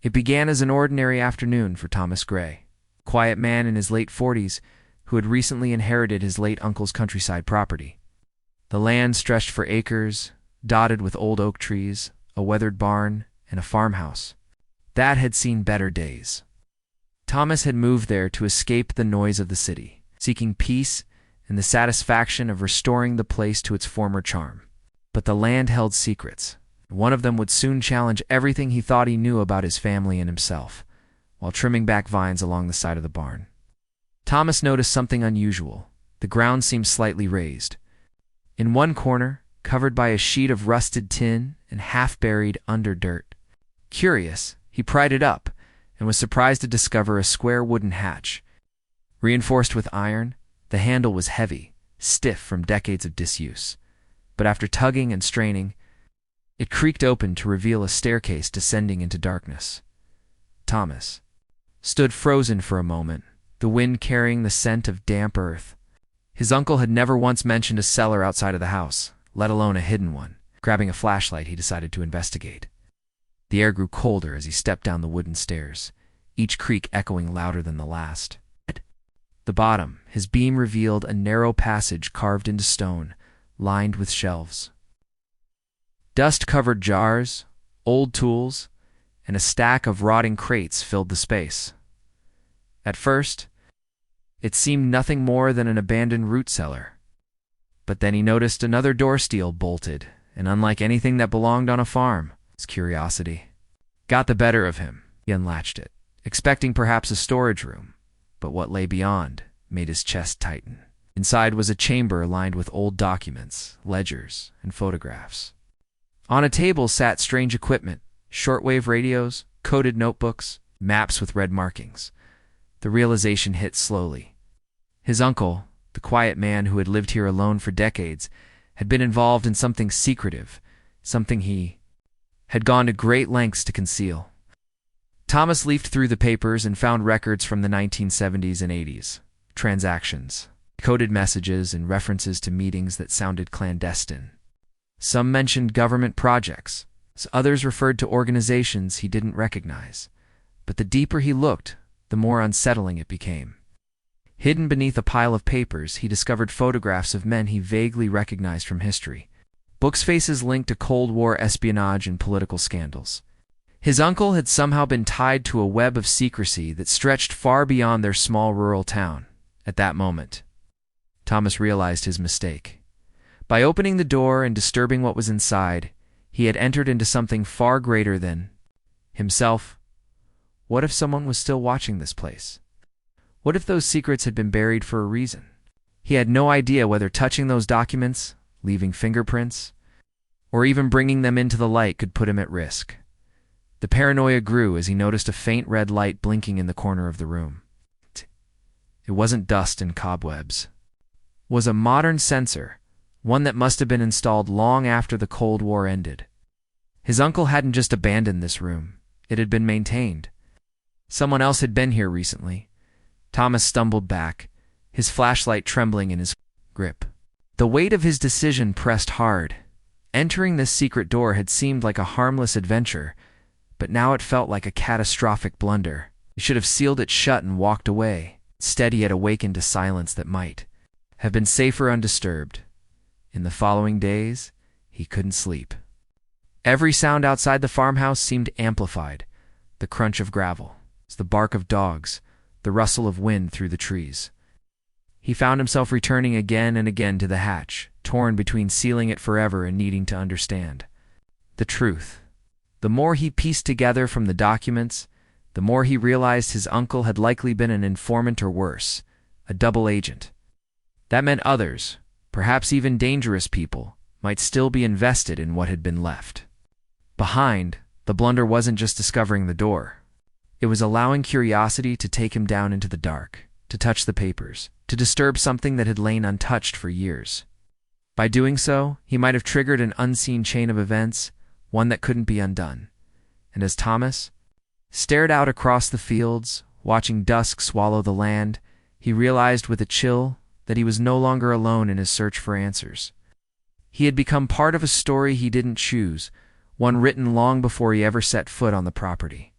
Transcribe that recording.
It began as an ordinary afternoon for Thomas Gray, a quiet man in his late 40s who had recently inherited his late uncle's countryside property. The land stretched for acres, dotted with old oak trees, a weathered barn, and a farmhouse. That had seen better days. Thomas had moved there to escape the noise of the city, seeking peace and the satisfaction of restoring the place to its former charm. But the land held secrets. One of them would soon challenge everything he thought he knew about his family and himself, while trimming back vines along the side of the barn. Thomas noticed something unusual. The ground seemed slightly raised. In one corner, covered by a sheet of rusted tin and half-buried under dirt. Curious, he pried it up and was surprised to discover a square wooden hatch. Reinforced with iron, the handle was heavy, stiff from decades of disuse. But after tugging and straining, it creaked open to reveal a staircase descending into darkness. Thomas stood frozen for a moment, the wind carrying the scent of damp earth. His uncle had never once mentioned a cellar outside of the house, let alone a hidden one. Grabbing a flashlight, he decided to investigate. The air grew colder as he stepped down the wooden stairs, each creak echoing louder than the last. At the bottom, his beam revealed a narrow passage carved into stone, lined with shelves. Dust-covered jars, old tools, and a stack of rotting crates filled the space. At first, it seemed nothing more than an abandoned root cellar. But then he noticed another door steel bolted, and unlike anything that belonged on a farm, his curiosity got the better of him. He unlatched it, expecting perhaps a storage room, but what lay beyond made his chest tighten. Inside was a chamber lined with old documents, ledgers, and photographs. On a table sat strange equipment, shortwave radios, coded notebooks, maps with red markings. The realization hit slowly. His uncle, the quiet man who had lived here alone for decades, had been involved in something secretive, something he had gone to great lengths to conceal. Thomas leafed through the papers and found records from the 1970s and 80s, transactions, coded messages, and references to meetings that sounded clandestine. Some mentioned government projects, others referred to organizations he didn't recognize. But the deeper he looked, the more unsettling it became. Hidden beneath a pile of papers, he discovered photographs of men he vaguely recognized from history. Books' faces linked to Cold War espionage and political scandals. His uncle had somehow been tied to a web of secrecy that stretched far beyond their small rural town. At that moment, Thomas realized his mistake. By opening the door and disturbing what was inside, he had entered into something far greater than himself. What if someone was still watching this place? What if those secrets had been buried for a reason? He had no idea whether touching those documents, leaving fingerprints, or even bringing them into the light could put him at risk. The paranoia grew as he noticed a faint red light blinking in the corner of the room. It wasn't dust and cobwebs. It was a modern sensor, one that must have been installed long after the Cold War ended. His uncle hadn't just abandoned this room. It had been maintained. Someone else had been here recently. Thomas stumbled back, his flashlight trembling in his grip. The weight of his decision pressed hard. Entering this secret door had seemed like a harmless adventure, but now it felt like a catastrophic blunder. He should have sealed it shut and walked away. Instead, he had awakened to silence that might have been safer undisturbed. In the following days, he couldn't sleep. Every sound outside the farmhouse seemed amplified. The crunch of gravel, the bark of dogs, the rustle of wind through the trees. He found himself returning again and again to the hatch, torn between sealing it forever and needing to understand the truth. The more he pieced together from the documents, the more he realized his uncle had likely been an informant or worse, a double agent. That meant others, perhaps even dangerous people, might still be invested in what had been left behind. The blunder wasn't just discovering the door. It was allowing curiosity to take him down into the dark, to touch the papers, to disturb something that had lain untouched for years. By doing so, he might have triggered an unseen chain of events, one that couldn't be undone. And as Thomas stared out across the fields, watching dusk swallow the land, he realized with a chill that he was no longer alone in his search for answers. He had become part of a story he didn't choose, one written long before he ever set foot on the property.